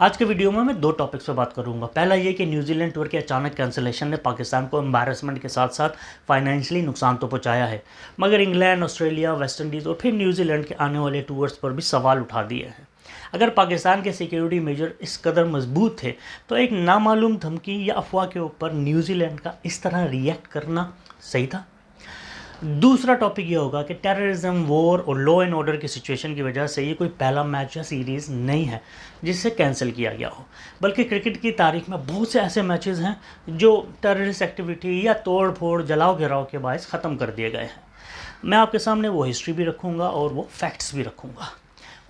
आज के वीडियो में मैं दो टॉपिक्स पे बात करूंगा। पहला ये कि न्यूजीलैंड टूर के अचानक कैंसिलेशन ने पाकिस्तान को एम्बैरेसमेंट के साथ साथ फाइनेंशियली नुकसान तो पहुंचाया है, मगर इंग्लैंड, ऑस्ट्रेलिया, वेस्ट इंडीज़ और फिर न्यूजीलैंड के आने वाले टूर्स पर भी सवाल उठा दिए हैं। अगर पाकिस्तान के सिक्योरिटी मेजर इस कदर मजबूत थे तो एक नामालूम धमकी या अफवाह के ऊपर न्यूजीलैंड का इस तरह रिएक्ट करना सही था। दूसरा टॉपिक ये होगा कि टेररिज्म, वॉर और लॉ एंड ऑर्डर की सिचुएशन की वजह से ये कोई पहला मैच या सीरीज़ नहीं है जिसे कैंसिल किया गया हो, बल्कि क्रिकेट की तारीख में बहुत से ऐसे मैचेस हैं जो टेररिस्ट एक्टिविटी या तोड़ फोड़, जलाओ गिराव के बायस ख़त्म कर दिए गए हैं। मैं आपके सामने वो हिस्ट्री भी रखूँगा और वो फैक्ट्स भी रखूँगा,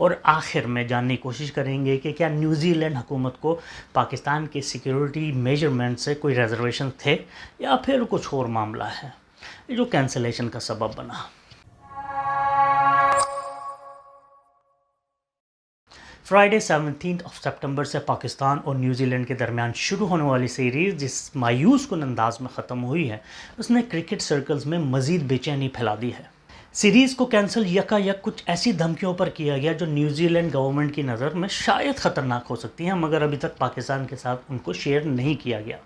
और आखिर में जानने की कोशिश करेंगे कि क्या न्यूजीलैंड हुकूमत को पाकिस्तान के सिक्योरिटी मेजरमेंट से कोई रिजर्वेशन थे या फिर कुछ और मामला है जो कैंसिलेशन का सबब बना। फ्राइडे 17 सितंबर से पाकिस्तान और न्यूजीलैंड के दरमियान शुरू होने वाली सीरीज़ जिस मायूस कुन अंदाज में ख़त्म हुई है, उसने क्रिकेट सर्कल्स में मज़ीद बेचैनी फैला दी है। सीरीज़ को कैंसिल यकायक कुछ ऐसी धमकियों पर किया गया जो न्यूजीलैंड गवर्नमेंट की नज़र में शायद ख़तरनाक हो सकती हैं, मगर अभी तक पाकिस्तान के साथ उनको शेयर नहीं किया गया।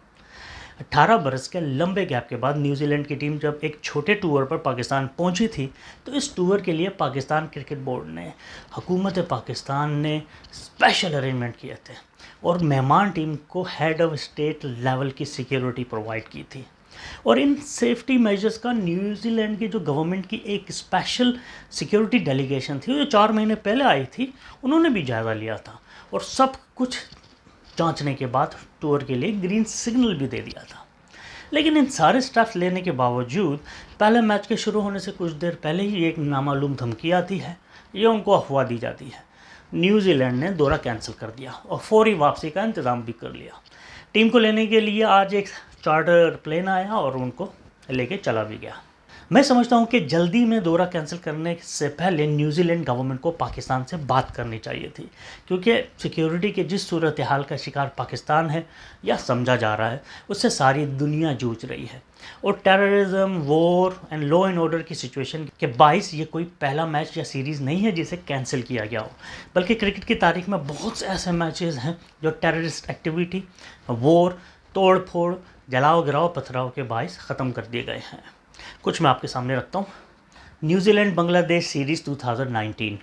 18 बरस के लंबे गैप के बाद न्यूजीलैंड की टीम जब एक छोटे टूर पर पाकिस्तान पहुंची थी, तो इस टूर के लिए पाकिस्तान क्रिकेट बोर्ड ने, हुकूमत पाकिस्तान ने स्पेशल अरेंजमेंट किए थे और मेहमान टीम को हेड ऑफ स्टेट लेवल की सिक्योरिटी प्रोवाइड की थी। और इन सेफ्टी मेजर्स का न्यूजीलैंड की जो गवर्नमेंट की एक स्पेशल सिक्योरिटी डेलीगेशन थी जो 4 महीने पहले आई थी, उन्होंने भी जायज़ा लिया था और सब कुछ जांचने के बाद टूर के लिए ग्रीन सिग्नल भी दे दिया था। लेकिन इन सारे स्टेप्स लेने के बावजूद पहले मैच के शुरू होने से कुछ देर पहले ही एक नामालूम धमकी आती है या उनको अफवाह दी जाती है। न्यूजीलैंड ने दौरा कैंसिल कर दिया और फौरी वापसी का इंतज़ाम भी कर लिया। टीम को लेने के लिए आज एक चार्टर प्लेन आया और उनको लेके चला भी गया। मैं समझता हूँ कि जल्दी में दौरा कैंसिल करने से पहले न्यूजीलैंड गवर्नमेंट को पाकिस्तान से बात करनी चाहिए थी, क्योंकि सिक्योरिटी के जिस सूरत हाल का शिकार पाकिस्तान है या समझा जा रहा है, उससे सारी दुनिया जूझ रही है। और terrorism, war and law and order की सिचुएशन के बायस ये कोई पहला मैच या सीरीज़ नहीं है जिसे कैंसिल किया गया हो, बल्कि क्रिकेट की तारीख में बहुत से ऐसे मैचेस हैं जो टेररिस्ट एक्टिविटी, वॉर, तोड़ फोड़, जलाओ गिराओ, पथराव के बायस ख़त्म कर दिए गए हैं। कुछ मैं आपके सामने रखता हूँ। New Zealand Bangladesh series 2019।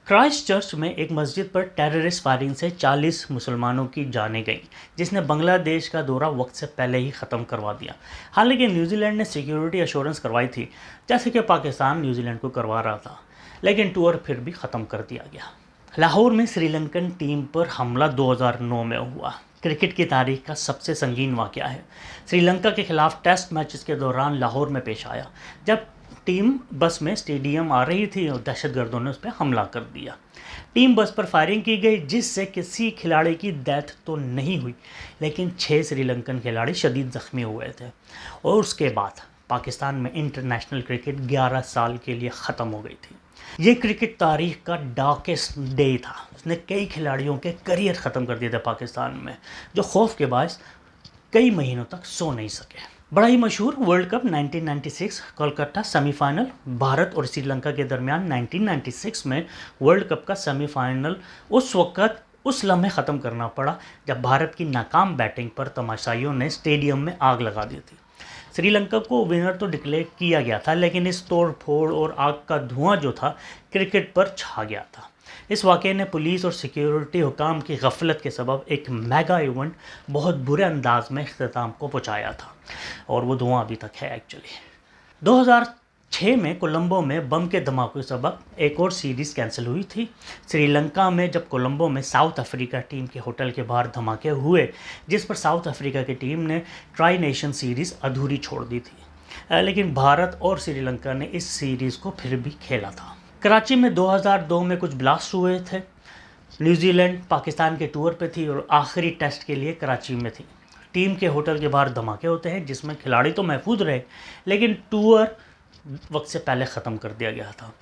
Christ church में एक मस्जिद पर टेररिस्ट फायरिंग से 40 मुसलमानों की जानें गईं, जिसने बांग्लादेश का दौरा वक्त से पहले ही ख़त्म करवा दिया। हालांकि न्यूजीलैंड ने सिक्योरिटी अश्योरेंस करवाई थी, जैसे कि पाकिस्तान न्यूजीलैंड को करवा रहा था, लेकिन टूर फिर भी ख़त्म कर दिया गया। लाहौर में श्रीलंकन टीम पर हमला 2009 में हुआ। क्रिकेट की तारीख का सबसे संगीन वाक़या है। श्रीलंका के खिलाफ टेस्ट मैचेस के दौरान लाहौर में पेश आया, जब टीम बस में स्टेडियम आ रही थी और दहशतगर्दों ने उस पर हमला कर दिया। टीम बस पर फायरिंग की गई, जिससे किसी खिलाड़ी की डेथ तो नहीं हुई, लेकिन 6 श्रीलंकन खिलाड़ी शदीद ज़ख्मी हुए थे। और उसके बाद पाकिस्तान में इंटरनेशनल क्रिकेट 11 साल के लिए ख़त्म हो गई थी। ये क्रिकेट तारीख का डार्केस्ट डे था। उसने कई खिलाड़ियों के करियर ख़त्म कर दिए थे पाकिस्तान में, जो खौफ के बायस कई महीनों तक सो नहीं सके। बड़ा ही मशहूर world cup 1996 Kolkata semifinal, Bharat और श्रीलंका के दरमियान 1996 में वर्ल्ड कप का सेमीफाइनल उस वक़्त उस लम्हे ख़त्म करना पड़ा जब भारत की नाकाम बैटिंग पर तमाशाइयों ने स्टेडियम में आग लगा दी थी। श्रीलंका को विनर तो डिक्लेयर किया गया था, लेकिन इस तोड़ फोड़ और आग का धुआं जो था क्रिकेट पर छा गया था। इस वाक़े ने पुलिस और सिक्योरिटी हुकाम की गफलत के सबब एक मेगा इवेंट बहुत बुरे अंदाज में इख्तिताम को पहुँचाया था, और वो धुआं अभी तक है एक्चुअली। 2006 में कोलंबो में बम के धमाके के सबब एक और सीरीज़ कैंसिल हुई थी। श्रीलंका में जब कोलंबो में साउथ अफ्रीका टीम के होटल के बाहर धमाके हुए, जिस पर साउथ अफ्रीका की टीम ने ट्राई नेशन सीरीज़ अधूरी छोड़ दी थी, लेकिन भारत और श्रीलंका ने इस सीरीज़ को फिर भी खेला था। कराची में 2002 में कुछ ब्लास्ट हुए थे। न्यूजीलैंड पाकिस्तान के टूर पे थी और आखिरी टेस्ट के लिए कराची में थी। टीम के होटल के बाहर धमाके होते हैं, जिसमें खिलाड़ी तो महफूज रहे, लेकिन टूर वक्त से पहले ख़त्म कर दिया गया था।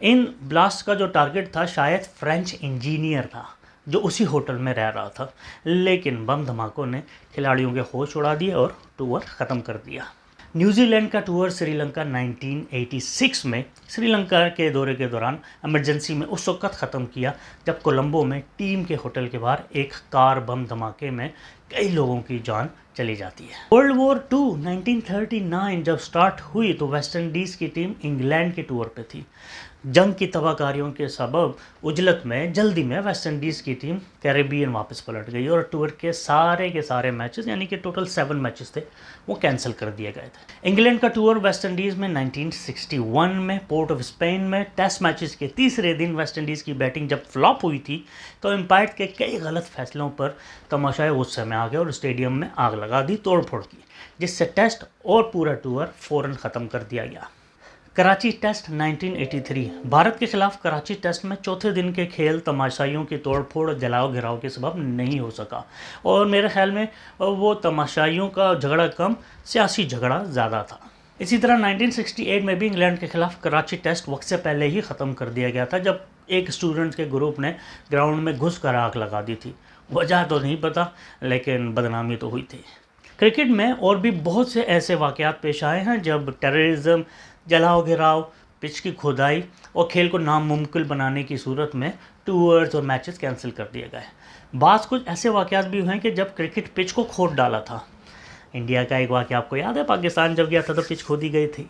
इन ब्लास्ट का जो टारगेट था शायद फ्रेंच इंजीनियर था जो उसी होटल में रह रहा था, लेकिन बम धमाकों ने खिलाड़ियों के होश उड़ा दिए और टूर ख़त्म कर दिया। न्यूजीलैंड का टूर श्रीलंका 1986 में श्रीलंका के दौरे के दौरान इमरजेंसी में उस वक्त ख़त्म किया जब कोलंबो में टीम के होटल के बाहर एक कार बम धमाके में कई लोगों की जान चली जाती है। वर्ल्ड वॉर 2 1939 जब स्टार्ट हुई तो वेस्ट इंडीज़ की टीम इंग्लैंड के टूर पे थी। जंग की तबाहकारियों के सबब उजलत में जल्दी में वेस्ट इंडीज़ की टीम कैरेबियन वापस पलट गई और टूर के सारे मैचेस यानी कि टोटल 7 मैचेस थे वो कैंसिल कर दिए गए थे। इंग्लैंड का टूर वेस्ट इंडीज़ में 1961 में पोर्ट ऑफ स्पेन में टेस्ट मैचेस के तीसरे दिन वेस्ट इंडीज़ की बैटिंग जब फ्लॉप हुई थी तो एम्पायर के कई गलत फैसलों पर तमाशाए गुस्से में आ गए और स्टेडियम में आग लगा दी, तोड़ फोड़ की, जिससे टेस्ट और पूरा टूर फ़ौरन ख़त्म कर दिया गया। कराची टेस्ट 1983 भारत के खिलाफ कराची टेस्ट में चौथे दिन के खेल तमाशाइयों की तोड़फोड़ जलाओ घिराव के सबब नहीं हो सका और मेरे ख्याल में वो तमाशाइयों का झगड़ा कम, सियासी झगड़ा ज़्यादा था। इसी तरह 1968 में भी इंग्लैंड के खिलाफ कराची टेस्ट वक्त से पहले ही ख़त्म कर दिया गया था जब एक स्टूडेंट्स के ग्रुप ने ग्राउंड में घुस कर आग लगा दी थी। वजह तो नहीं पता लेकिन बदनामी तो हुई थी। क्रिकेट में और भी बहुत से ऐसे वाक़यात पेश आए हैं जब टेररिज्म, जलाओ घिराव, पिच की खुदाई और खेल को नामुमकिन बनाने की सूरत में टूर्स और मैचेस कैंसिल कर दिए गए। बात कुछ ऐसे वाक़यात भी हुए हैं कि जब क्रिकेट पिच को खोद डाला था। इंडिया का एक वाक़या आपको याद है, पाकिस्तान जब गया था तो पिच खोदी गई थी।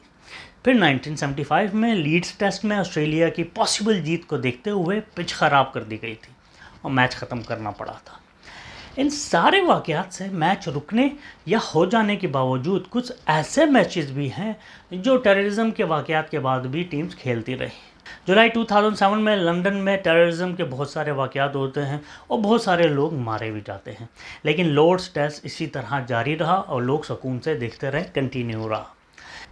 फिर 1975 में लीड्स टेस्ट में ऑस्ट्रेलिया की पॉसिबल जीत को देखते हुए पिच ख़राब कर दी गई थी और मैच ख़त्म करना पड़ा था। इन सारे वाक़यात से मैच रुकने या हो जाने के बावजूद कुछ ऐसे मैचेस भी हैं जो टेररिज्म के वाक़यात के बाद भी टीम्स खेलती रही। जुलाई 2007 में लंदन में टेररिज्म के बहुत सारे वाक़यात होते हैं और बहुत सारे लोग मारे भी जाते हैं, लेकिन लॉर्ड्स टेस्ट इसी तरह जारी रहा और लोग सुकून से देखते रहे, कंटिन्यू रहा।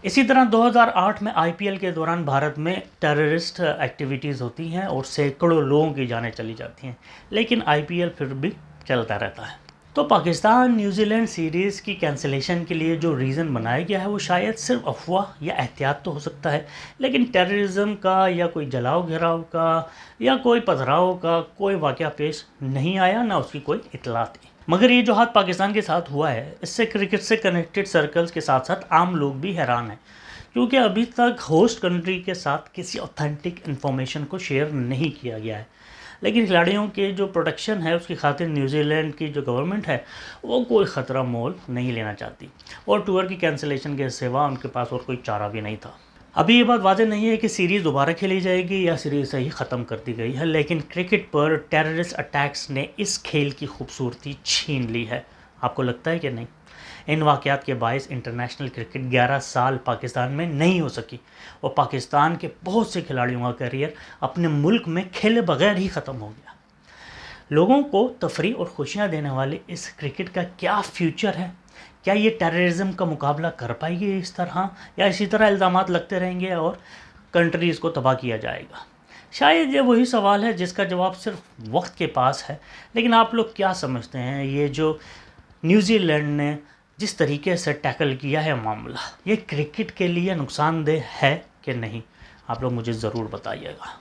इसी तरह 2008 में IPL के दौरान भारत में टेररिस्ट एक्टिविटीज़ होती हैं और सैकड़ों लोगों की जानें चली जाती हैं, लेकिन IPL फिर भी चलता रहता है। तो पाकिस्तान न्यूजीलैंड सीरीज़ की कैंसिलेशन के लिए जो रीज़न बनाया गया है वो शायद सिर्फ अफवाह या एहतियात तो हो सकता है, लेकिन टेररिज्म का या कोई जलाओ घिराव का या कोई पथराव का कोई वाक़या पेश नहीं आया, ना उसकी कोई इतला थी। मगर ये जो हाथ पाकिस्तान के साथ हुआ है इससे क्रिकेट से कनेक्टेड सर्कल्स के साथ साथ आम लोग भी हैरान हैं, क्योंकि अभी तक होस्ट कंट्री के साथ किसी ऑथेंटिक इन्फॉर्मेशन को शेयर नहीं किया गया है। लेकिन खिलाड़ियों के जो प्रोटेक्शन है उसकी खातिर न्यूजीलैंड की जो गवर्नमेंट है वो कोई ख़तरा मोल नहीं लेना चाहती और टूर की कैंसिलेशन के सिवा उनके पास और कोई चारा भी नहीं था। अभी ये बात वाज़ेह नहीं है कि सीरीज़ दोबारा खेली जाएगी या सीरीज़ ही ख़त्म कर दी गई है, लेकिन क्रिकेट पर टेररिस्ट अटैक्स ने इस खेल की खूबसूरती छीन ली है। आपको लगता है कि नहीं? इन वाक़यात के बायस इंटरनेशनल क्रिकेट 11 साल पाकिस्तान में नहीं हो सकी और पाकिस्तान के बहुत से खिलाड़ियों का करियर अपने मुल्क में खेले बगैर ही ख़त्म हो गया। लोगों को तफरीह और खुशियाँ देने वाले इस क्रिकेट का क्या फ्यूचर है? क्या ये टेररिज्म का मुकाबला कर पाएगी इस तरह, या इसी तरह इल्ज़ामात लगते रहेंगे और कंट्रीज़ को तबाह किया जाएगा? शायद ये वही सवाल है जिसका जवाब सिर्फ वक्त के पास है। लेकिन आप लोग क्या समझते हैं, ये जो न्यूजीलैंड ने जिस तरीके से टैकल किया है मामला, ये क्रिकेट के लिए नुकसानदेह है कि नहीं? आप लोग मुझे ज़रूर बताइएगा।